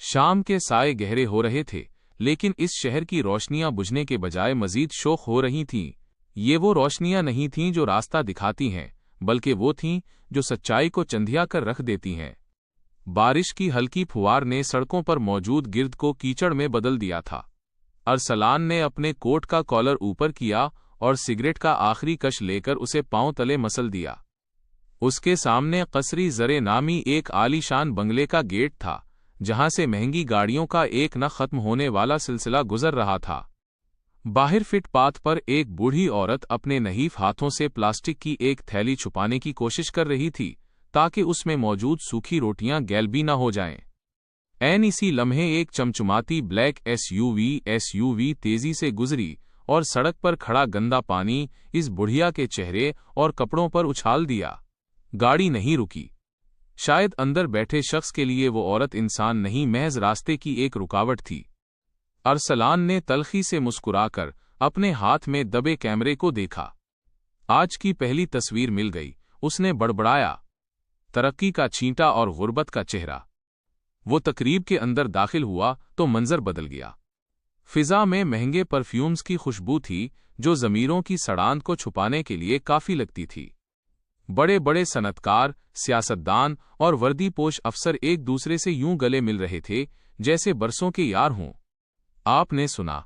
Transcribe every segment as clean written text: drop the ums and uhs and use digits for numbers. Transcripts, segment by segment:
شام کے سائے گہرے ہو رہے تھے، لیکن اس شہر کی روشنیاں بجھنے کے بجائے مزید شوخ ہو رہی تھیں۔ یہ وہ روشنیاں نہیں تھیں جو راستہ دکھاتی ہیں، بلکہ وہ تھیں جو سچائی کو چندھیا کر رکھ دیتی ہیں۔ بارش کی ہلکی پھوار نے سڑکوں پر موجود گرد کو کیچڑ میں بدل دیا تھا۔ ارسلان نے اپنے کوٹ کا کالر اوپر کیا اور سگریٹ کا آخری کش لے کر اسے پاؤں تلے مسل دیا۔ اس کے سامنے قصری زرے نامی ایک عالی شان بنگلے کا گیٹ تھا، جہاں سے مہنگی گاڑیوں کا ایک نہ ختم ہونے والا سلسلہ گزر رہا تھا۔ باہر فٹ پاتھ پر ایک بوڑھی عورت اپنے نحیف ہاتھوں سے پلاسٹک کی ایک تھیلی چھپانے کی کوشش کر رہی تھی تاکہ اس میں موجود سوکھی روٹیاں گیلبی نہ ہو جائیں۔ عین اسی لمحے ایک چمچماتی بلیک ایس یو وی تیزی سے گزری اور سڑک پر کھڑا گندا پانی اس بڑھیا کے چہرے اور کپڑوں پر اچھال دیا۔ گاڑی نہیں رکی۔ شاید اندر بیٹھے شخص کے لیے وہ عورت انسان نہیں، محض راستے کی ایک رکاوٹ تھی۔ ارسلان نے تلخی سے مسکرا کر اپنے ہاتھ میں دبے کیمرے کو دیکھا۔ آج کی پہلی تصویر مل گئی، اس نے بڑبڑایا۔ ترقی کا چھینٹا اور غربت کا چہرہ۔ وہ تقریب کے اندر داخل ہوا تو منظر بدل گیا۔ فضا میں مہنگے پرفیومز کی خوشبو تھی جو ضمیروں کی سڑاند کو چھپانے کے لیے کافی لگتی تھی۔ بڑے بڑے صنعتکار، سیاستدان اور وردی پوش افسر ایک دوسرے سے یوں گلے مل رہے تھے جیسے برسوں کے یار ہوں۔ آپ نے سنا؟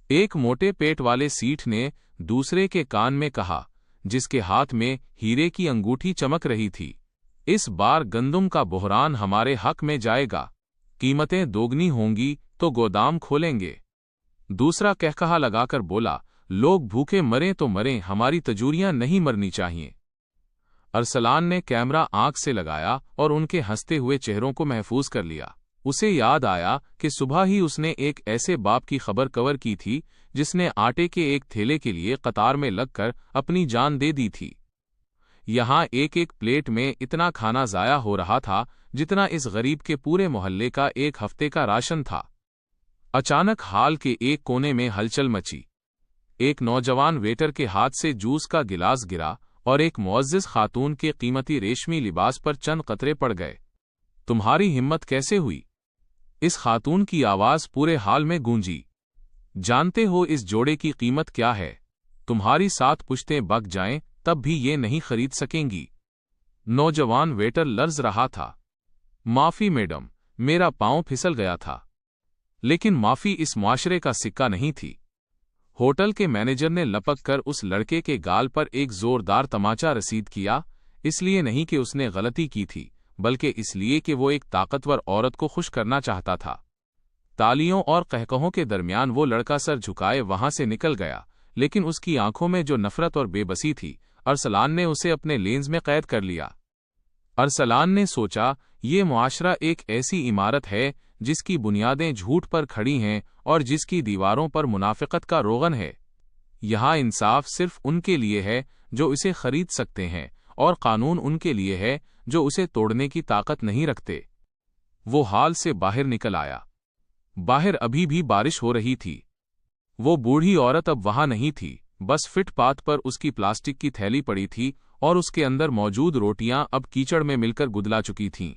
ایک موٹے پیٹ والے سیٹھ نے دوسرے کے کان میں کہا، جس کے ہاتھ میں ہیرے کی انگوٹھی چمک رہی تھی۔ اس بار گندم کا بحران ہمارے حق میں جائے گا، قیمتیں دوگنی ہوں گی تو گودام کھولیں گے۔ دوسرا کہکہا لگا کر بولا، لوگ بھوکے مریں تو مریں، ہماری تجوریاں نہیں مرنی چاہیے۔ ارسلان نے کیمرہ آنکھ سے لگایا اور ان کے ہنستے ہوئے چہروں کو محفوظ کر لیا۔ اسے یاد آیا کہ صبح ہی اس نے ایک ایسے باپ کی خبر کور کی تھی جس نے آٹے کے ایک تھیلے کے لیے قطار میں لگ کر اپنی جان دے دی تھی۔ یہاں ایک ایک پلیٹ میں اتنا کھانا ضائع ہو رہا تھا جتنا اس غریب کے پورے محلے کا ایک ہفتے کا راشن تھا۔ اچانک ہال کے ایک کونے میں ہلچل مچی۔ ایک نوجوان ویٹر کے ہاتھ سے جوس کا گلاس گرا اور ایک معزز خاتون کے قیمتی ریشمی لباس پر چند قطرے پڑ گئے۔ تمہاری ہمت کیسے ہوئی؟ اس خاتون کی آواز پورے ہال میں گونجی۔ جانتے ہو اس جوڑے کی قیمت کیا ہے؟ تمہاری 7 پشتیں بک جائیں تب بھی یہ نہیں خرید سکیں گی۔ نوجوان ویٹر لرز رہا تھا۔ معافی میڈم، میرا پاؤں پھسل گیا تھا۔ لیکن معافی اس معاشرے کا سکہ نہیں تھی۔ ہوٹل کے مینیجر نے لپک کر اس لڑکے کے گال پر ایک زوردار تماچا رسید کیا، اس لیے نہیں کہ اس نے غلطی کی تھی، بلکہ اس لیے کہ وہ ایک طاقتور عورت کو خوش کرنا چاہتا تھا۔ تالیوں اور قہقہوں کے درمیان وہ لڑکا سر جھکائے وہاں سے نکل گیا، لیکن اس کی آنکھوں میں جو نفرت اور بے بسی تھی، ارسلان نے اسے اپنے لینز میں قید کر لیا۔ ارسلان نے سوچا، یہ معاشرہ ایک ایسی عمارت ہے جس کی بنیادیں جھوٹ پر کھڑی ہیں اور جس کی دیواروں پر منافقت کا روغن ہے۔ یہاں انصاف صرف ان کے لیے ہے جو اسے خرید سکتے ہیں، اور قانون ان کے لیے ہے جو اسے توڑنے کی طاقت نہیں رکھتے۔ وہ ہال سے باہر نکل آیا۔ باہر ابھی بھی بارش ہو رہی تھی۔ وہ بوڑھی عورت اب وہاں نہیں تھی، بس فٹ پاتھ پر اس کی پلاسٹک کی تھیلی پڑی تھی اور اس کے اندر موجود روٹیاں اب کیچڑ میں مل کر گدلا چکی تھیں۔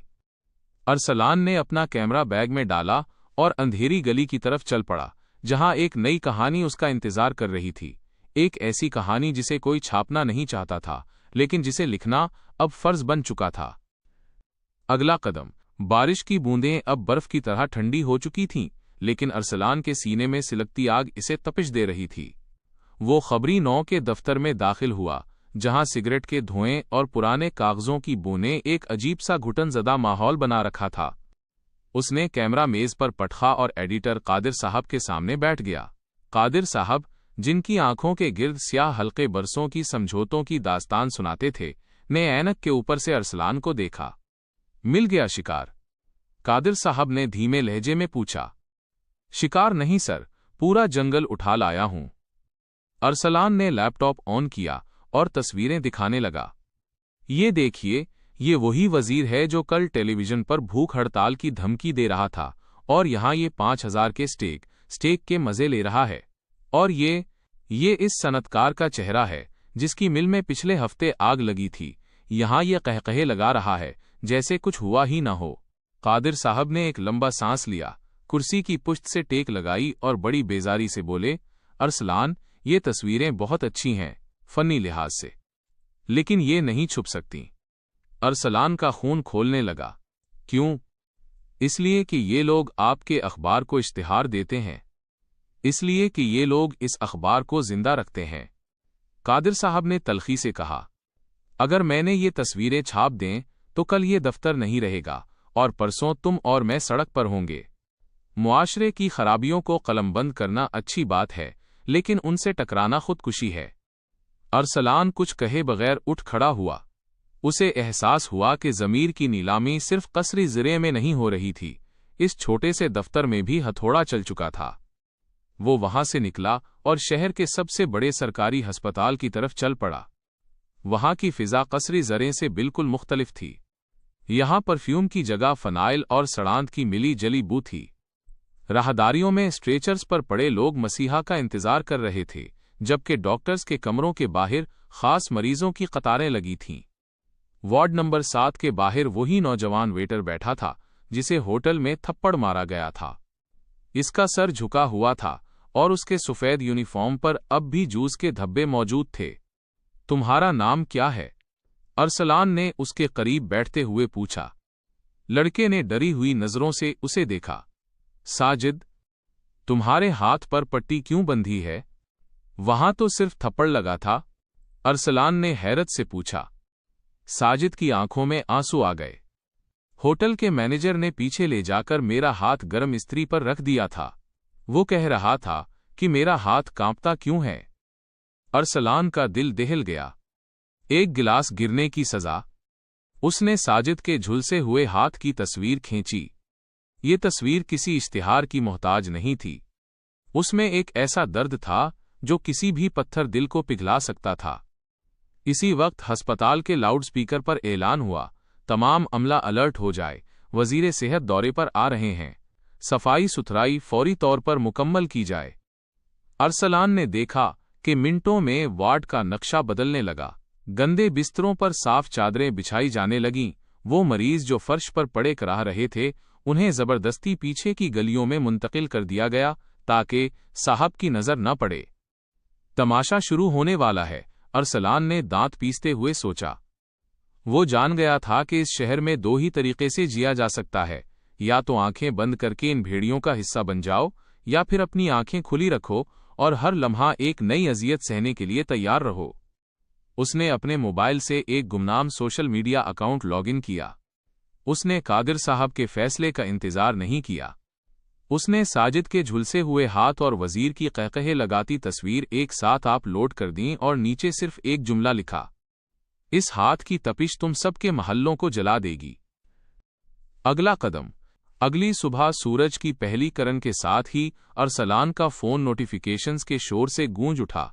ارسلان نے اپنا کیمرہ بیگ میں ڈالا اور اندھیری گلی کی طرف چل پڑا، جہاں ایک نئی کہانی اس کا انتظار کر رہی تھی۔ ایک ایسی کہانی جسے کوئی چھاپنا نہیں چاہتا تھا، لیکن جسے لکھنا اب فرض بن چکا تھا۔ اگلا قدم۔ بارش کی بوندیں اب برف کی طرح ٹھنڈی ہو چکی تھیں، لیکن ارسلان کے سینے میں سلگتی آگ اسے تپش دے رہی تھی۔ وہ خبری نو کے دفتر میں داخل ہوا، جہاں سگریٹ کے دھوئیں اور پرانے کاغذوں کی بوندیں ایک عجیب سا گھٹن زدہ ماحول بنا رکھا تھا۔ اس نے کیمرہ میز پر پٹخا اور ایڈیٹر قادر صاحب کے سامنے بیٹھ گیا۔ قادر صاحب، جن کی آنکھوں کے گرد سیاہ حلقے برسوں کی سمجھوتوں کی داستان سناتے تھے، نے اینک کے اوپر سے ارسلان کو دیکھا۔ مل گیا شکار؟ قادر صاحب نے دھیمے لہجے میں پوچھا۔ شکار نہیں سر، پورا جنگل اٹھا لایا ہوں۔ ارسلان نے لیپ ٹاپ آن کیا اور تصویریں دکھانے لگا۔ یہ دیکھیے، یہ وہی وزیر ہے جو کل ٹیلی ویژن پر بھوک ہڑتال کی دھمکی دے رہا تھا، اور یہاں یہ 5000 کے سٹیک کے مزے لے رہا ہے۔ اور یہ اس صنعتکار کا چہرہ ہے جس کی مل میں پچھلے ہفتے آگ لگی تھی، یہاں یہ قہقہے لگا رہا ہے جیسے کچھ ہوا ہی نہ ہو۔ कादिर साहब ने एक लंबा सांस लिया, कुर्सी की पुश्त से टेक लगाई और बड़ी बेजारी से बोले, अरसलान, ये तस्वीरें बहुत अच्छी हैं फनी लिहाज से, लेकिन ये नहीं छुप सकती। अरसलान का खून खोलने लगा। क्यों? इसलिए कि ये लोग आपके अखबार को इश्तिहार देते हैं, इसलिए कि ये लोग इस अखबार को जिंदा रखते हैं। कादिर साहब ने तल्खी से कहा, अगर मैंने ये तस्वीरें छाप दें तो कल ये दफ्तर नहीं रहेगा और परसों तुम और मैं सड़क पर होंगे। मुआशरे की खराबियों को कलमबंद करना अच्छी बात है, लेकिन उनसे टकराना खुदकुशी है। अरसलान कुछ कहे बगैर उठ खड़ा हुआ। उसे एहसास हुआ कि ज़मीर की नीलामी सिर्फ कसरी ज़िरे में नहीं हो रही थी, इस छोटे से दफ्तर में भी हथौड़ा चल चुका था। वो वहां से निकला और शहर के सबसे बड़े सरकारी अस्पताल की तरफ चल पड़ा। वहां की फिजा कसरी ज़रे से बिल्कुल मुख्तलिफ थी। यहां परफ्यूम की जगह फनाइल और सड़ांत की मिली जली बू थी। राहदारियों में स्ट्रेचर्स पर पड़े लोग मसीहा का इंतजार कर रहे थे, जबकि डॉक्टर्स के कमरों के बाहर खास मरीजों की कतारें लगी थीं। वार्ड नंबर 7 के बाहर वही नौजवान वेटर बैठा था जिसे होटल में थप्पड़ मारा गया था। इसका सर झुका हुआ था और उसके सफेद यूनिफॉर्म पर अब भी जूस के धब्बे मौजूद थे। तुम्हारा नाम क्या है? अरसलान ने उसके करीब बैठते हुए पूछा। लड़के ने डरी हुई नजरों से उसे देखा। साजिद। तुम्हारे हाथ पर पट्टी क्यों बंधी है? वहां तो सिर्फ थप्पड़ लगा था, अरसलान ने हैरत से पूछा। साजिद की आंखों में आंसू आ गए। होटल के मैनेजर ने पीछे ले जाकर मेरा हाथ गर्म इस्त्री पर रख दिया था। वो कह रहा था कि मेरा हाथ कांपता क्यों है। अरसलान का दिल दहल गया। एक गिलास गिरने की सजा। उसने साजिद के झुलसे हुए हाथ की तस्वीर खींची। ये तस्वीर किसी इश्तिहार की मोहताज नहीं थी। उसमें एक ऐसा दर्द था जो किसी भी पत्थर दिल को पिघला सकता था। इसी वक्त अस्पताल के लाउडस्पीकर पर ऐलान हुआ, तमाम अमला अलर्ट हो जाए, वजीर सेहत दौरे पर आ रहे हैं, सफाई सुथराई फौरी तौर पर मुकम्मल की जाए। अरसलान ने देखा कि मिनटों में वार्ड का नक्शा बदलने लगा। गंदे बिस्तरों पर साफ चादरें बिछाई जाने लगीं। वो मरीज जो फर्श पर पड़े कराह रहे थे, उन्हें जबरदस्ती पीछे की गलियों में मुंतकिल कर दिया गया ताकि साहब की नजर न पड़े। तमाशा शुरू होने वाला है, अरसलान ने दांत पीसते हुए सोचा। वो जान गया था कि इस शहर में दो ही तरीके से जिया जा सकता है, या तो आंखें बंद करके इन भेड़ियों का हिस्सा बन जाओ, या फिर अपनी आंखें खुली रखो और हर लम्हा एक नई अजियत सहने के लिए तैयार रहो। उसने अपने मोबाइल से एक गुमनाम सोशल मीडिया अकाउंट लॉगिन किया। उसने कादिर साहब के फैसले का इंतजार नहीं किया। उसने साजिद के झुलसे हुए हाथ और वजीर की कहकहे लगाती तस्वीर एक साथ अपलोड कर दी और नीचे सिर्फ एक जुमला लिखा, इस हाथ की तपिश तुम सबके महल्लों को जला देगी। अगला कदम। अगली सुबह सूरज की पहली किरण के साथ ही अरसलान का फोन नोटिफिकेशंस के शोर से गूंज उठा।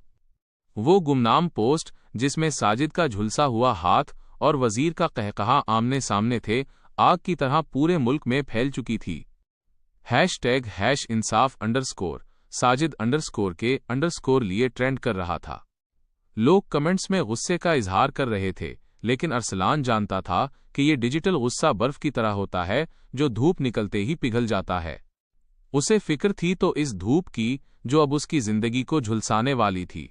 वो गुमनाम पोस्ट जिसमें साजिद का झुलसा हुआ हाथ और वजीर का कहकहा आमने सामने थे, आग की तरह पूरे मुल्क में फैल चुकी थी। #इंसाफ साजिद _के लिए ट्रेंड कर रहा था। लोग कमेंट्स में गुस्से का इजहार कर रहे थे, लेकिन अरसलान जानता था कि ये डिजिटल गुस्सा बर्फ की तरह होता है जो धूप निकलते ही पिघल जाता है। उसे फिक्र थी तो इस धूप की जो अब उसकी जिंदगी को झुलसाने वाली थी।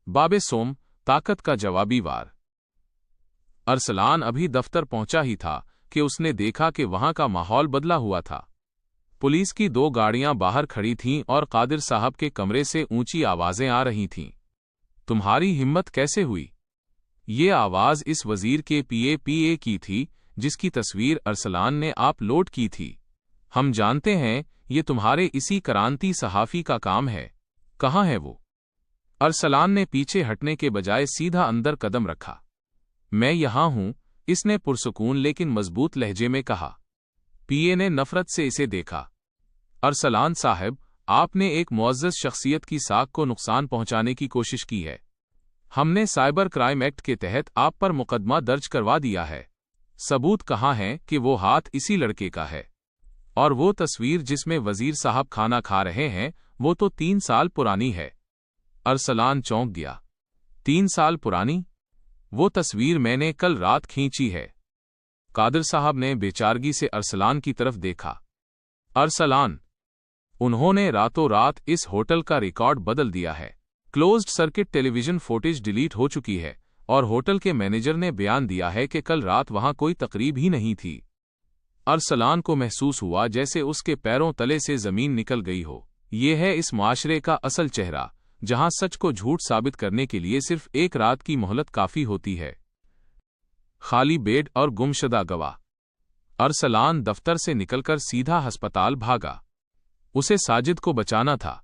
बाबे सोम, ताकत का जवाबी वार। अरसलान अभी दफ्तर पहुंचा ही था कि उसने देखा कि वहां का माहौल बदला हुआ था। पुलिस की 2 गाड़ियां बाहर खड़ी थीं और कादिर साहब के कमरे से ऊंची आवाजें आ रही थीं। तुम्हारी हिम्मत कैसे हुई? ये आवाज इस वजीर के पीए की थी जिसकी तस्वीर अरसलान ने अपलोड की थी। हम जानते हैं ये तुम्हारे इसी क्रांति सहाफी का काम है। कहाँ है वो? अरसलान ने पीछे हटने के बजाय सीधा अंदर कदम रखा। मैं यहां हूं, इसने पुरसुकून लेकिन मजबूत लहजे में कहा। पीए ने नफरत से इसे देखा। अरसलान साहब, आपने एक मुअज़्ज़ज़ शख्सियत की साख को नुकसान पहुंचाने की कोशिश की है। हमने साइबर क्राइम एक्ट के तहत आप पर मुकदमा दर्ज करवा दिया है। सबूत कहाँ हैं कि वो हाथ इसी लड़के का है? और वो तस्वीर जिसमें वजीर साहब खाना खा रहे हैं, वो तो 3 साल पुरानी है। अरसलान चौंक गया। 3 साल पुरानी? वो तस्वीर मैंने कल रात खींची है। قادر صاحب نے بیچارگی سے ارسلان کی طرف دیکھا۔ ارسلان، انہوں نے راتوں رات اس ہوٹل کا ریکارڈ بدل دیا ہے۔ کلوزڈ سرکٹ ٹیلی ویژن فوٹیج ڈیلیٹ ہو چکی ہے اور ہوٹل کے مینیجر نے بیان دیا ہے کہ کل رات وہاں کوئی تقریب ہی نہیں تھی۔ ارسلان کو محسوس ہوا جیسے اس کے پیروں تلے سے زمین نکل گئی ہو۔ یہ ہے اس معاشرے کا اصل چہرہ، جہاں سچ کو جھوٹ ثابت کرنے کے لیے صرف ایک رات کی مہلت کافی ہوتی ہے۔ خالی بیڈ اور گمشدہ گواہ۔ ارسلان دفتر سے نکل کر سیدھا ہسپتال بھاگا۔ اسے ساجد کو بچانا تھا۔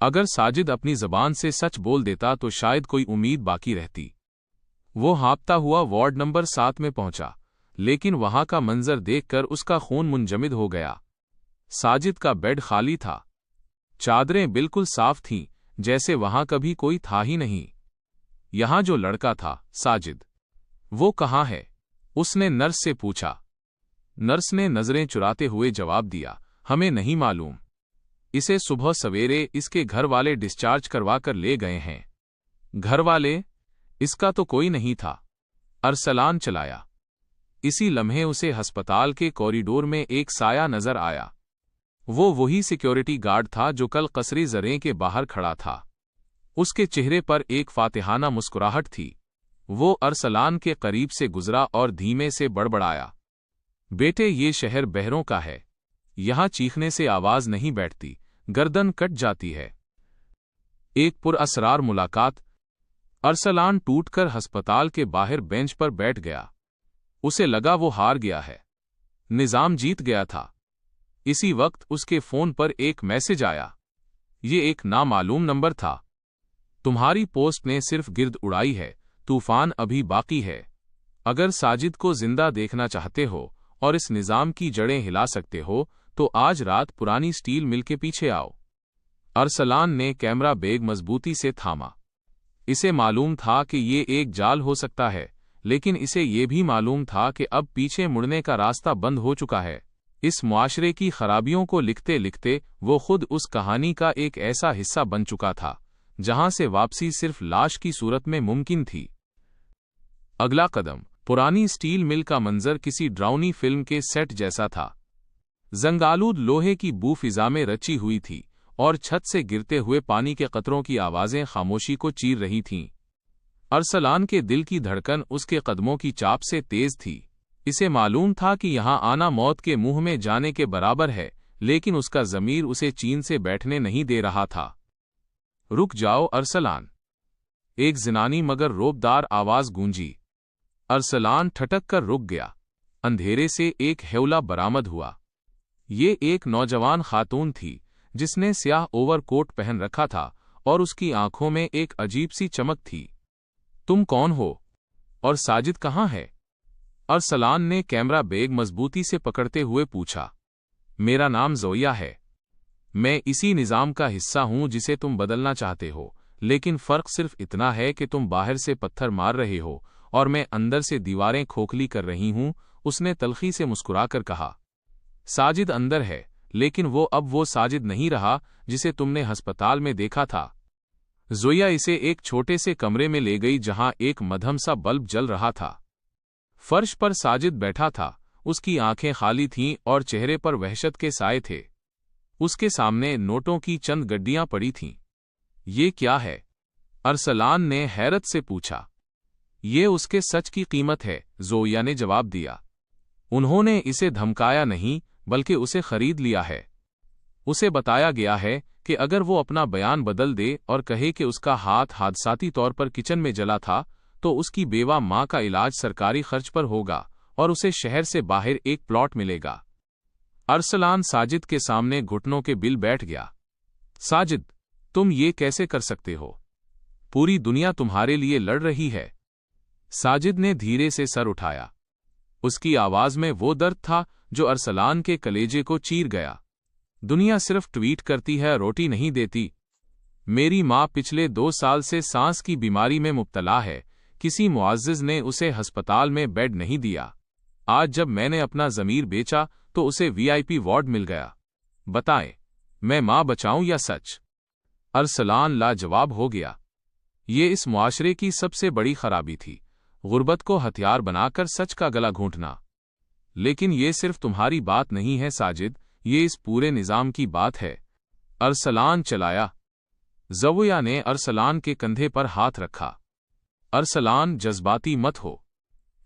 اگر ساجد اپنی زبان سے سچ بول دیتا تو شاید کوئی امید باقی رہتی۔ وہ ہانپتا ہوا وارڈ نمبر 7 میں پہنچا، لیکن وہاں کا منظر دیکھ کر اس کا خون منجمد ہو گیا۔ ساجد کا بیڈ خالی تھا۔ چادریں بالکل صاف تھیں، جیسے وہاں کبھی کوئی تھا ہی نہیں۔ یہاں جو لڑکا تھا، ساجد، وہ کہاں ہے؟ اس نے نرس سے پوچھا۔ نرس نے نظریں چراتے ہوئے جواب دیا، ہمیں نہیں معلوم۔ اسے صبح سویرے اس کے گھر والے ڈسچارج کروا کر لے گئے ہیں۔ گھر والے؟ اس کا تو کوئی نہیں تھا۔ ارسلان چلایا۔ اسی لمحے اسے ہسپتال کے کوریڈور میں ایک سایہ نظر آیا۔ وہ وہی سیکیورٹی گارڈ تھا جو کل قصری زریں کے باہر کھڑا تھا۔ اس کے چہرے پر ایک فاتحانہ مسکراہٹ تھی۔ وہ ارسلان کے قریب سے گزرا اور دھیمے سے بڑبڑایا، بیٹے، یہ شہر بہروں کا ہے۔ یہاں چیخنے سے آواز نہیں بیٹھتی، گردن کٹ جاتی ہے۔ ایک پر اسرار ملاقات۔ ارسلان ٹوٹ کر ہسپتال کے باہر بینچ پر بیٹھ گیا۔ اسے لگا وہ ہار گیا ہے، نظام جیت گیا تھا۔ اسی وقت اس کے فون پر ایک میسج آیا۔ یہ ایک نامعلوم نمبر تھا۔ تمہاری پوسٹ نے صرف گرد اڑائی ہے، طوفان ابھی باقی ہے۔ اگر ساجد کو زندہ دیکھنا چاہتے ہو اور اس نظام کی جڑیں ہلا سکتے ہو تو آج رات پرانی سٹیل مل کے پیچھے آؤ۔ ارسلان نے کیمرہ بیگ مضبوطی سے تھاما۔ اسے معلوم تھا کہ یہ ایک جال ہو سکتا ہے، لیکن اسے یہ بھی معلوم تھا کہ اب پیچھے مڑنے کا راستہ بند ہو چکا ہے۔ اس معاشرے کی خرابیوں کو لکھتے لکھتے وہ خود اس کہانی کا ایک ایسا حصہ بن چکا تھا جہاں سے واپسی صرف لاش کی صورت میں ممکن تھی۔ اگلا قدم، پرانی سٹیل مل کا منظر کسی ڈراؤنی فلم کے سیٹ جیسا تھا۔ زنگالود لوہے کی بو فضا میں رچی ہوئی تھی اور چھت سے گرتے ہوئے پانی کے قطروں کی آوازیں خاموشی کو چیر رہی تھیں۔ ارسلان کے دل کی دھڑکن اس کے قدموں کی چاپ سے تیز تھی۔ اسے معلوم تھا کہ یہاں آنا موت کے منہ میں جانے کے برابر ہے، لیکن اس کا ضمیر اسے چین سے بیٹھنے نہیں دے رہا تھا۔ رک جاؤ ارسلان، ایک زنانی مگر روبدار آواز گونجی۔ ارسلان ٹھٹک کر رک گیا۔ اندھیرے سے ایک ہیولا برآمد ہوا۔ یہ ایک نوجوان خاتون تھی جس نے سیاہ اوور کوٹ پہن رکھا تھا اور اس کی آنکھوں میں ایک عجیب سی چمک تھی۔ تم کون ہو اور ساجد کہاں ہے؟ ارسلان نے کیمرہ بیگ مضبوطی سے پکڑتے ہوئے پوچھا۔ میرا نام زویا ہے۔ میں اسی نظام کا حصہ ہوں جسے تم بدلنا چاہتے ہو، لیکن فرق صرف اتنا ہے کہ تم باہر سے پتھر مار رہے ہو اور میں اندر سے دیواریں کھوکھلی کر رہی ہوں، اس نے تلخی سے مسکرا کر کہا۔ ساجد اندر ہے، لیکن وہ ساجد نہیں رہا جسے تم نے ہسپتال میں دیکھا تھا۔ زویا اسے ایک چھوٹے سے کمرے میں لے گئی جہاں ایک مدھم سا بلب جل رہا تھا۔ فرش پر ساجد بیٹھا تھا، اس کی آنکھیں خالی تھیں اور چہرے پر وحشت کے سائے تھے۔ اس کے سامنے نوٹوں کی چند گڈیاں پڑی تھیں۔ یہ کیا ہے؟ ارسلان نے حیرت سے پوچھا۔ یہ اس کے سچ کی قیمت ہے، زویا نے جواب دیا۔ انہوں نے اسے دھمکایا نہیں بلکہ اسے خرید لیا ہے۔ اسے بتایا گیا ہے کہ اگر وہ اپنا بیان بدل دے اور کہے کہ اس کا ہاتھ حادثاتی طور پر کچن میں جلا تھا تو اس کی بیوہ ماں کا علاج سرکاری خرچ پر ہوگا اور اسے شہر سے باہر ایک پلاٹ ملے گا۔ ارسلان ساجد کے سامنے گھٹنوں کے بل بیٹھ گیا۔ ساجد، تم یہ کیسے کر سکتے ہو؟ پوری دنیا تمہارے لیے لڑ رہی ہے۔ ساجد نے دھیرے سے سر اٹھایا۔ اس کی آواز میں وہ درد تھا جو ارسلان کے کلیجے کو چیر گیا۔ دنیا صرف ٹویٹ کرتی ہے، روٹی نہیں دیتی۔ میری ماں پچھلے 2 سال سے سانس کی بیماری میں مبتلا ہے، کسی معزز نے اسے ہسپتال میں بیڈ نہیں دیا۔ آج جب میں نے اپنا ضمیر بیچا تو اسے VIP وارڈ مل گیا۔ بتائیں، میں ماں بچاؤں یا سچ؟ ارسلان لاجواب ہو گیا۔ یہ اس معاشرے کی سب سے بڑی خرابی تھی، غربت کو ہتھیار بنا کر سچ کا گلا گھونٹنا۔ लेकिन ये सिर्फ तुम्हारी बात नहीं है साजिद, ये इस पूरे निजाम की बात है। अरसलान चलाया। ज़ोया ने अरसलान के कंधे पर हाथ रखा। अरसलान, जज्बाती मत हो।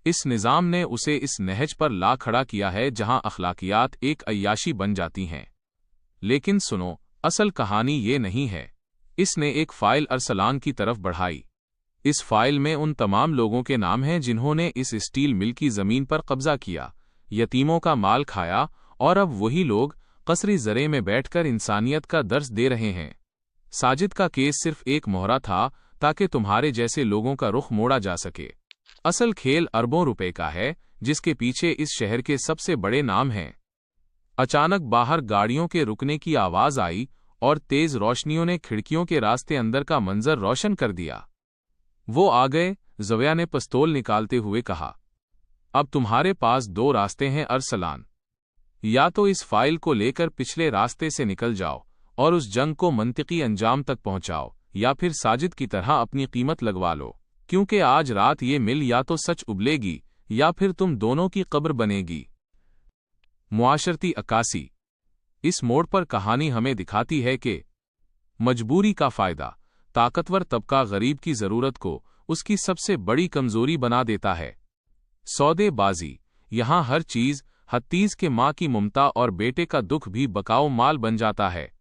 इस निजाम ने उसे इस नहज पर ला खड़ा किया है जहां अखलाकियात एक अय्याशी बन जाती हैं। लेकिन सुनो, असल कहानी ये नहीं है। इसने एक फाइल अरसलान की तरफ बढ़ाई। इस फाइल में उन तमाम लोगों के नाम हैं जिन्होंने इस स्टील मिल की जमीन पर कब्जा किया, यतीमों का माल खाया, और अब वही लोग कसरी ज़रे में बैठकर इंसानियत का दर्स दे रहे हैं। साजिद का केस सिर्फ एक मोहरा था ताकि तुम्हारे जैसे लोगों का रुख मोड़ा जा सके। असल खेल अरबों रुपए का है, जिसके पीछे इस शहर के सबसे बड़े नाम हैं। अचानक बाहर गाड़ियों के रुकने की आवाज आई और तेज रोशनियों ने खिड़कियों के रास्ते अंदर का मंजर रोशन कर दिया। वो आ गए, ज़ोया ने पिस्तौल निकालते हुए कहा। अब तुम्हारे पास दो रास्ते हैं अरसलान। या तो इस फाइल को लेकर पिछले रास्ते से निकल जाओ और उस जंग को मंतिकी अंजाम तक पहुंचाओ, या फिर साजिद की तरह अपनी कीमत लगवा लो, क्योंकि आज रात ये मिल या तो सच उबलेगी या फिर तुम दोनों की कब्र बनेगी। मुआशरती अक्कासी। इस मोड़ पर कहानी हमें दिखाती है कि मजबूरी का फायदा ताकतवर तबका गरीब की जरूरत को उसकी सबसे बड़ी कमजोरी बना देता है। सौदेबाजी। यहां हर चीज, हत्तीज के मां की ममता और बेटे का दुख भी बकाओ माल बन जाता है।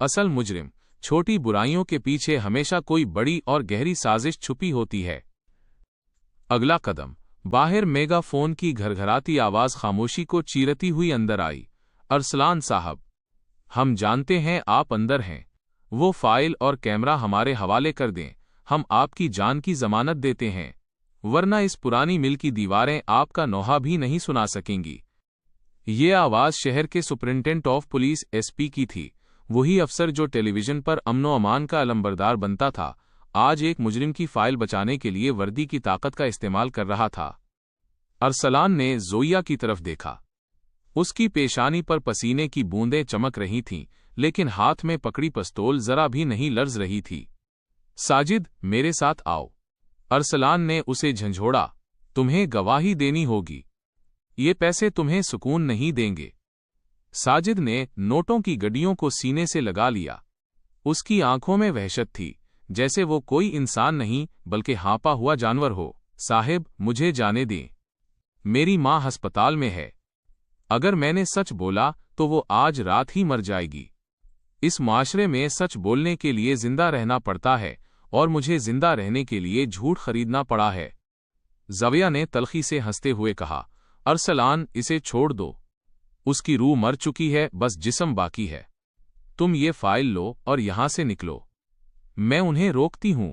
असल मुजरिम, छोटी बुराइयों के पीछे हमेशा कोई बड़ी और गहरी साजिश छुपी होती है। अगला कदम। बाहर मेगाफोन की घरघराती आवाज खामोशी को चीरती हुई अंदर आई। अरसलान साहब, हम जानते हैं आप अंदर हैं। वो फाइल और कैमरा हमारे हवाले कर दें, हम आपकी जान की जमानत देते हैं, वरना इस पुरानी मिल की दीवारें आपका नोहा भी नहीं सुना सकेंगी। ये आवाज शहर के सुपरिंटेंडेंट ऑफ पुलिस एसपी की थी, वही अफसर जो टेलीविजन पर अमनो अमान का अलंबरदार बनता था, आज एक मुजरिम की फाइल बचाने के लिए वर्दी की ताकत का इस्तेमाल कर रहा था। अरसलान ने ज़ोया की तरफ देखा। उसकी पेशानी पर पसीने की बूंदें चमक रही थीं, लेकिन हाथ में पकड़ी पिस्तौल जरा भी नहीं लर्ज रही थी। साजिद, मेरे साथ आओ। अरसलान ने उसे झंझोड़ा। तुम्हें गवाही देनी होगी। ये पैसे तुम्हें सुकून नहीं देंगे। साजिद ने नोटों की गड्डियों को सीने से लगा लिया। उसकी आंखों में वहशत थी, जैसे वो कोई इंसान नहीं बल्कि हाँपा हुआ जानवर हो। साहिब, मुझे जाने दें। मेरी माँ अस्पताल में है। अगर मैंने सच बोला तो वो आज रात ही मर जाएगी। इस माशरे में सच बोलने के लिए जिंदा रहना पड़ता है, और मुझे जिंदा रहने के लिए झूठ खरीदना पड़ा है। ज़ोया ने तलखी से हंसते हुए कहा। अरसलान, इसे छोड़ दो। उसकी रूह मर चुकी है, बस जिस्म बाकी है। तुम ये फाइल लो और यहां से निकलो। मैं उन्हें रोकती हूं,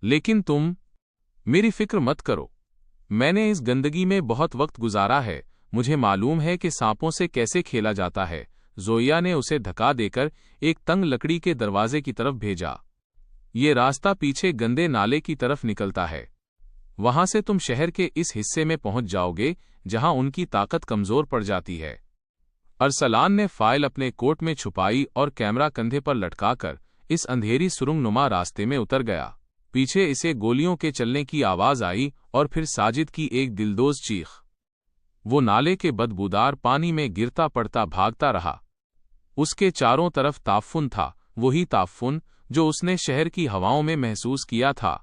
लेकिन तुम मेरी फिक्र मत करो। मैंने इस गंदगी में बहुत वक्त गुजारा है, मुझे मालूम है कि सांपों से कैसे खेला जाता है। ज़ोया ने उसे धक्का देकर एक तंग लकड़ी के दरवाजे की तरफ भेजा। ये रास्ता पीछे गंदे नाले की तरफ निकलता है। वहां से तुम शहर के इस हिस्से में पहुंच जाओगे जहां उनकी ताकत कमजोर पड़ जाती है। अरसलान ने फाइल अपने कोट में छुपाई और कैमरा कंधे पर लटकाकर इस अंधेरी सुरंगनुमा रास्ते में उतर गया। पीछे इसे गोलियों के चलने की आवाज आई और फिर साजिद की एक दिलदोज चीख। वो नाले के बदबूदार पानी में गिरता पड़ता भागता रहा। उसके चारों तरफ ताफुन था, वही ताफुन जो उसने शहर की हवाओं में महसूस किया था।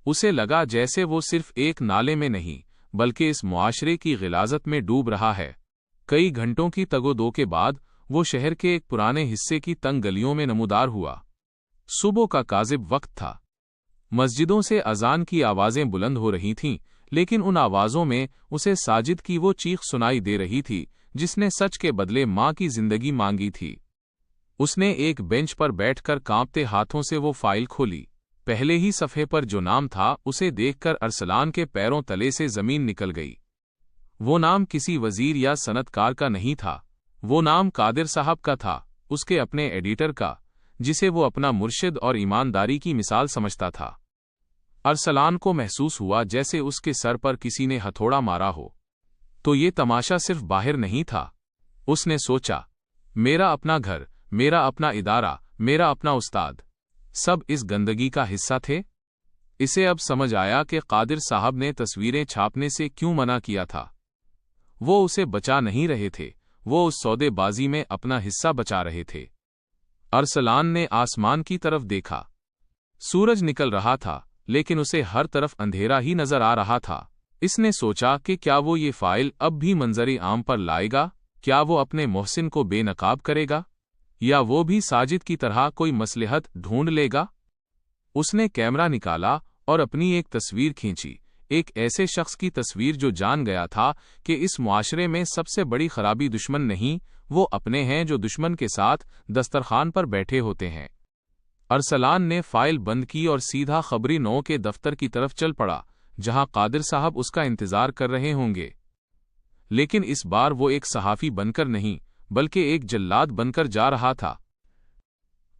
उसे लगा जैसे वो सिर्फ एक नाले में नहीं बल्कि इस मुआशरे की गिलाजत में डूब रहा है। कई घंटों की तगोदो के बाद वो शहर के एक पुराने हिस्से की तंग गलियों में नमूदार हुआ। सुबह का काजिब वक्त था। मस्जिदों से अजान की आवाजें बुलंद हो रही थीं, लेकिन उन आवाजों में उसे साजिद की वो चीख सुनाई दे रही थी जिसने सच के बदले मां की जिंदगी मांगी थी। उसने एक बेंच पर बैठकर कांपते हाथों से वो फाइल खोली। पहले ही सफ़े पर जो नाम था उसे देखकर अरसलान के पैरों तले से जमीन निकल गई। वो नाम किसी वजीर या सनतकार का नहीं था, वो नाम कादिर साहब का था, उसके अपने एडिटर का, जिसे वो अपना मुर्शिद और ईमानदारी की मिसाल समझता था। अरसलान को महसूस हुआ जैसे उसके सर पर किसी ने हथौड़ा मारा हो। तो ये तमाशा सिर्फ बाहर नहीं था। उसने सोचा, मेरा अपना घर, मेरा अपना इदारा, मेरा अपना उस्ताद, सब इस गंदगी का हिस्सा थे। इसे अब समझ आया कि कादिर साहब ने तस्वीरें छापने से क्यों मना किया था। वो उसे बचा नहीं रहे थे, वो उस सौदेबाजी में अपना हिस्सा बचा रहे थे। अरसलान ने आसमान की तरफ देखा। सूरज निकल रहा था, लेकिन उसे हर तरफ अंधेरा ही नजर आ रहा था। इसने सोचा कि क्या वो ये फाइल अब भी मंजरी आम पर लाएगा? क्या वो अपने मोहसिन को बेनकाब करेगा, या वो भी साजिद की तरह कोई मसलहत ढूंढ लेगा? उसने कैमरा निकाला और अपनी एक तस्वीर खींची, एक ऐसे शख्स की तस्वीर जो जान गया था कि इस मुआशरे में सबसे बड़ी खराबी दुश्मन नहीं, वो अपने हैं जो दुश्मन के साथ दस्तरखान पर बैठे होते हैं। अरसलान ने फाइल बंद की और सीधा खबरी 9 के दफ्तर की तरफ चल पड़ा, जहां कादिर साहब उसका इंतजार कर रहे होंगे। लेकिन इस बार वो एक सहाफी बनकर नहीं, बल्कि एक जल्लाद बनकर जा रहा था।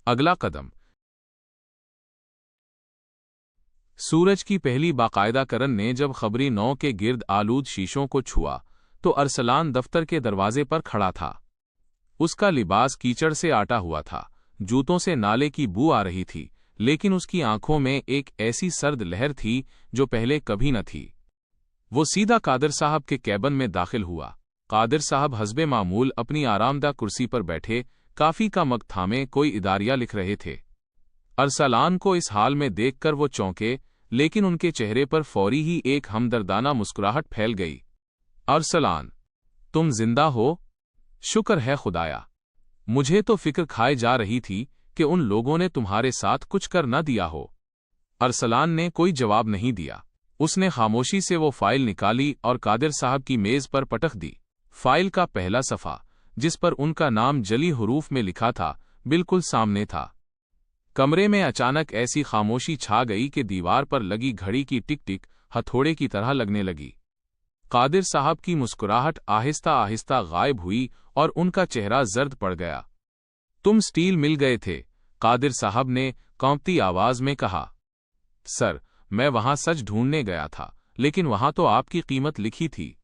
अगला कदम। सूरज की पहली बाकायदा किरण ने जब खबरी 9 के गिर्द आलूद शीशों को छुआ, तो अरसलान दफ्तर के दरवाजे पर खड़ा था। उसका लिबास कीचड़ से आटा हुआ था, जूतों से नाले की बू आ रही थी, लेकिन उसकी आंखों में एक ऐसी सर्द लहर थी जो पहले कभी न थी। वो सीधा कादिर साहब के कैबिन में दाखिल हुआ। कादिर साहब हस्बे मामूल अपनी आरामदा कुर्सी पर बैठे काफी का मग थामे कोई इदारिया लिख रहे थे। अरसलान को इस हाल में देखकर वो चौंके, लेकिन उनके चेहरे पर फौरी ही एक हमदर्दाना मुस्कुराहट फैल गई। अरसलान, तुम जिंदा हो? शुक्र है खुदाया। मुझे तो फिक्र खाए जा रही थी कि उन लोगों ने तुम्हारे साथ कुछ कर न दिया हो। अरसलान ने कोई जवाब नहीं दिया। उसने खामोशी से वो फाइल निकाली और कादिर साहब की मेज पर पटक दी। फाइल का पहला सफ़ा, जिस पर उनका नाम जली हुरूफ में लिखा था, बिल्कुल सामने था। कमरे में अचानक ऐसी खामोशी छा गई कि दीवार पर लगी घड़ी की टिक टिक हथौड़े की तरह लगने लगी। कादिर साहब की मुस्कुराहट आहिस्ता आहिस्ता गायब हुई और उनका चेहरा जर्द पड़ गया। तुम स्टील मिल गए थे, कादिर साहब ने कांपती आवाज में कहा। सर, मैं वहां सच ढूंढने गया था, लेकिन वहां तो आपकी कीमत लिखी थी।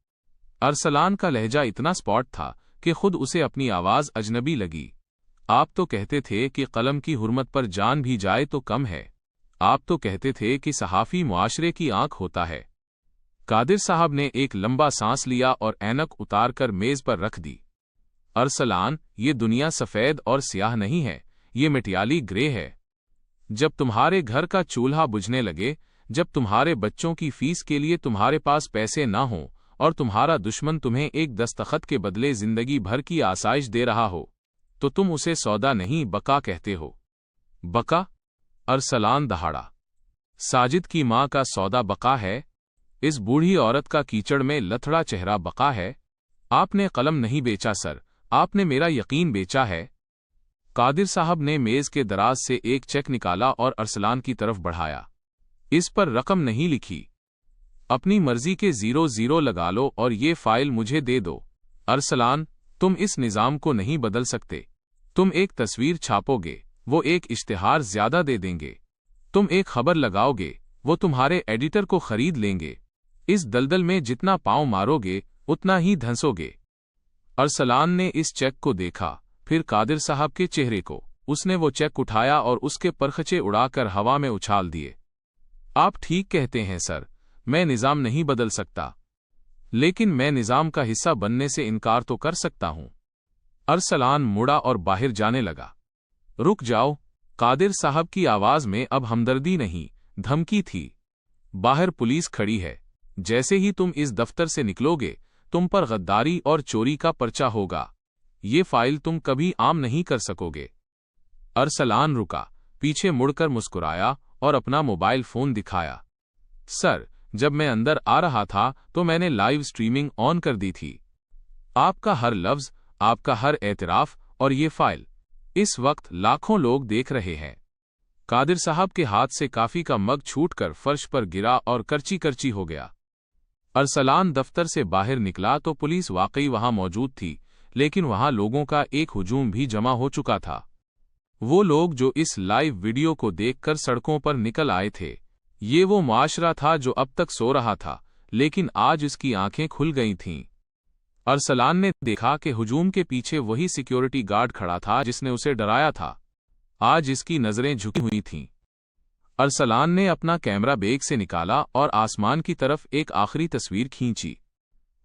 अरसलान का लहजा इतना स्पॉट था कि खुद उसे अपनी आवाज अजनबी लगी। आप तो कहते थे कि कलम की हुर्मत पर जान भी जाए तो कम है। आप तो कहते थे कि सहाफी मुआशरे की आंख होता है। कादिर साहब ने एक लंबा सांस लिया और ऐनक उतार कर मेज पर रख दी। अरसलान, ये दुनिया सफेद और स्याह नहीं है, ये मटियाली ग्रे है। जब तुम्हारे घर का चूल्हा बुझने लगे, जब तुम्हारे बच्चों की फीस के लिए तुम्हारे पास पैसे ना हों और तुम्हारा दुश्मन तुम्हें एक दस्तखत के बदले जिंदगी भर की आसाइश दे रहा हो, तो तुम उसे सौदा नहीं बका कहते हो। बका? अरसलान दहाड़ा। साजिद की मां का सौदा बका है? इस बूढ़ी औरत का कीचड़ में लथड़ा चेहरा बका है? आपने कलम नहीं बेचा सर, आपने मेरा यकीन बेचा है। कादिर साहब ने मेज के दराज से एक चेक निकाला और अरसलान की तरफ बढ़ाया। इस पर रकम नहीं लिखी। अपनी मर्जी के 0-0 लगा लो और ये फाइल मुझे दे दो। अरसलान, तुम इस निजाम को नहीं बदल सकते। तुम एक तस्वीर छापोगे, वो एक इश्तिहार ज्यादा दे देंगे। तुम एक खबर लगाओगे, वो तुम्हारे एडिटर को खरीद लेंगे। इस दलदल में जितना पांव मारोगे, उतना ही धंसोगे। अरसलान ने इस चेक को देखा, फिर कादिर साहब के चेहरे को। उसने वो चेक उठाया और उसके परखचे उड़ाकर हवा में उछाल दिए। आप ठीक कहते हैं सर, मैं निजाम नहीं बदल सकता, लेकिन मैं निजाम का हिस्सा बनने से इनकार तो कर सकता हूं। अरसलान मुड़ा और बाहर जाने लगा। रुक जाओ, कादिर साहब की आवाज में अब हमदर्दी नहीं, धमकी थी। बाहर पुलिस खड़ी है। जैसे ही तुम इस दफ्तर से निकलोगे, तुम पर गद्दारी और चोरी का पर्चा होगा। ये फाइल तुम कभी आम नहीं कर सकोगे। अरसलान रुका, पीछे मुड़कर मुस्कुराया और अपना मोबाइल फोन दिखाया। सर, जब मैं अंदर आ रहा था तो मैंने लाइव स्ट्रीमिंग ऑन कर दी थी। आपका हर लफ्ज, आपका हर एतराफ और ये फाइल इस वक्त लाखों लोग देख रहे हैं। कादिर साहब के हाथ से काफी का मग छूटकर फर्श पर गिरा और करची करची हो गया। अरसलान दफ्तर से बाहर निकला तो पुलिस वाकई वहां मौजूद थी, लेकिन वहां लोगों का एक हुजूम भी जमा हो चुका था। वो लोग जो इस लाइव वीडियो को देखकर सड़कों पर निकल आए थे। ये वो मुआशरा था जो अब तक सो रहा था, लेकिन आज उसकी आंखें खुल गई थीं। अरसलान ने देखा कि हुजूम के पीछे वही सिक्योरिटी गार्ड खड़ा था जिसने उसे डराया था। आज इसकी नजरें झुकी हुई थीं। अरसलान ने अपना कैमरा बैग से निकाला और आसमान की तरफ एक आखिरी तस्वीर खींची।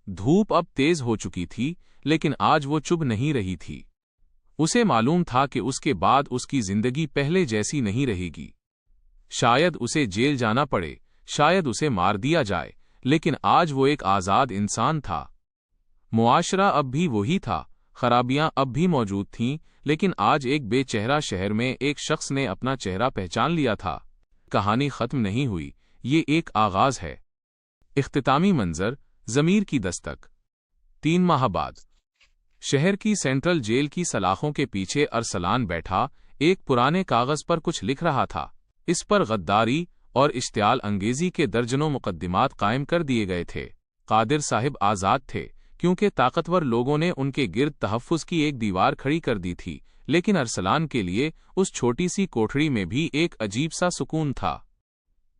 धूप अब तेज हो चुकी थी, लेकिन आज वो चुभ नहीं रही थी। उसे मालूम था कि उसके बाद उसकी जिंदगी पहले जैसी नहीं रहेगी। शायद उसे जेल जाना पड़े, शायद उसे मार दिया जाए, लेकिन आज वो एक आज़ाद इंसान था। मुआशरा अब भी वही था, खराबियां अब भी मौजूद थीं, लेकिन आज एक बेचेहरा शहर में एक शख्स ने अपना चेहरा पहचान लिया था। कहानी खत्म नहीं हुई, ये एक आगाज है। इख्तितामी मंजर, ज़मीर की दस्तक। 3 माह बाद शहर की सेंट्रल जेल की सलाखों के पीछे अरसलान बैठा एक पुराने कागज पर कुछ लिख रहा था। इस पर गद्दारी और इश्तियाल अंगेजी के दर्जनों मुकद्दिमात कायम कर दिए गए थे। कादिर साहिब आज़ाद थे, क्योंकि ताकतवर लोगों ने उनके गिर्द तहफ़्फ़ुज़ की एक दीवार खड़ी कर दी थी, लेकिन अरसलान के लिए उस छोटी सी कोठरी में भी एक अजीब सा सुकून था।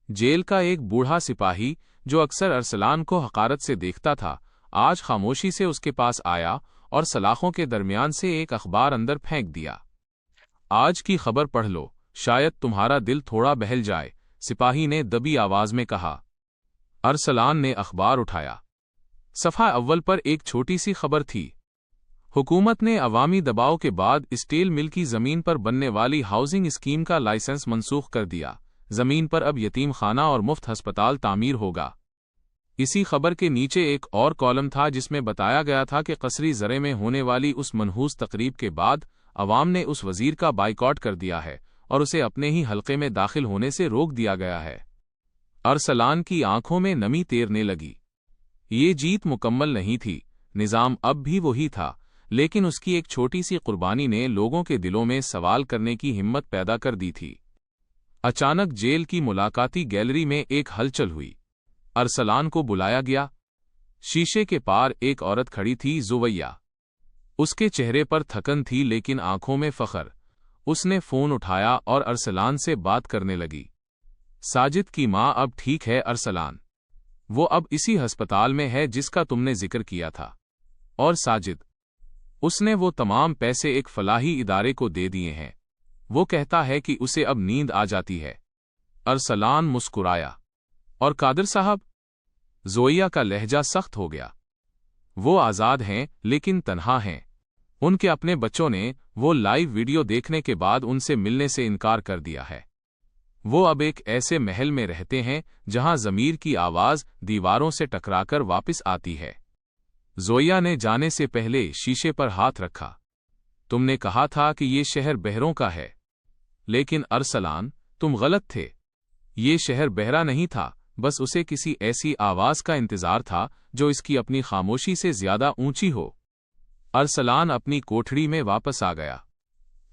जेल का एक बूढ़ा सिपाही, जो अक्सर अरसलान को हक़ारत से देखता था, आज खामोशी से उसके पास आया और सलाखों के दरमियान से एक अखबार अंदर फेंक दिया। आज की खबर पढ़ लो, शायद तुम्हारा दिल थोड़ा बहल जाए, सिपाही ने दबी आवाज में कहा। अरसलान ने अखबार उठाया। सफ़ा अव्वल पर एक छोटी सी खबर थी। हुकूमत ने अवामी दबाव के बाद स्टील मिल की ज़मीन पर बनने वाली हाउसिंग स्कीम का लाइसेंस मनसूख कर दिया। ज़मीन पर अब यतीम खाना और मुफ्त हस्पताल तामीर होगा। इसी खबर के नीचे एक और कॉलम था जिसमें बताया गया था कि कसरी ज़रे में होने वाली उस मनहूस तकरीब के बाद अवाम ने उस वज़ीर का बाइकॉट कर दिया है और उसे अपने ही हलके में दाखिल होने से रोक दिया गया है। अरसलान की आंखों में नमी तैरने लगी। ये जीत मुकम्मल नहीं थी, निज़ाम अब भी वही था, लेकिन उसकी एक छोटी सी कुर्बानी ने लोगों के दिलों में सवाल करने की हिम्मत पैदा कर दी थी। अचानक जेल की मुलाकाती गैलरी में एक हलचल हुई। अरसलान को बुलाया गया। शीशे के पार एक औरत खड़ी थी, ज़ुवैया। उसके चेहरे पर थकन थी, लेकिन आंखों में फख्र। उसने फ़ोन उठाया और अरसलान से बात करने लगी। साजिद की माँ अब ठीक है अरसलान, वो अब इसी अस्पताल में है जिसका तुमने जिक्र किया था। और साजिद, उसने वो तमाम पैसे एक फलाही इदारे को दे दिए हैं। वो कहता है कि उसे अब नींद आ जाती है। अरसलान मुस्कुराया। और कादिर साहब? ज़ोइया का लहजा सख्त हो गया। वो आज़ाद हैं, लेकिन तन्हा हैं। उनके अपने बच्चों ने वो लाइव वीडियो देखने के बाद उनसे मिलने से इनकार कर दिया है। वो अब एक ऐसे महल में रहते हैं जहां ज़मीर की आवाज़ दीवारों से टकराकर वापस आती है। ज़ोइया ने जाने से पहले शीशे पर हाथ रखा। तुमने कहा था कि ये शहर बहरों का है, लेकिन अरसलान, तुम गलत थे। ये शहर बहरा नहीं था, बस उसे किसी ऐसी आवाज़ का इंतज़ार था जो इसकी अपनी खामोशी से ज़्यादा ऊंची हो। अरसलान अपनी कोठरी में वापस आ गया।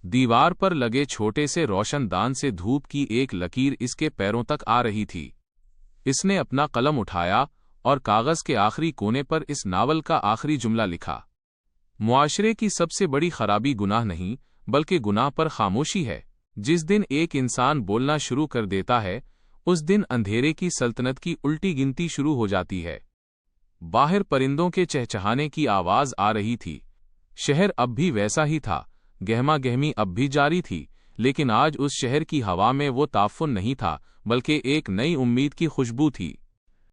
दीवार पर लगे छोटे से रोशनदान से धूप की एक लकीर इसके पैरों तक आ रही थी। इसने अपना कलम उठाया और कागज़ के आखिरी कोने पर इस नावल का आखिरी जुमला लिखा। मुआशरे की सबसे बड़ी खराबी गुनाह नहीं, बल्कि गुनाह पर खामोशी है। जिस दिन एक इंसान बोलना शुरू कर देता है, उस दिन अंधेरे की सल्तनत की उल्टी गिनती शुरू हो जाती है। बाहर परिंदों के चहचहाने की आवाज़ आ रही थी। शहर अब भी वैसा ही था, गहमा गहमी अब भी जारी थी, लेकिन आज उस शहर की हवा में वो ताफ़ुन नहीं था, बल्कि एक नई उम्मीद की खुशबू थी।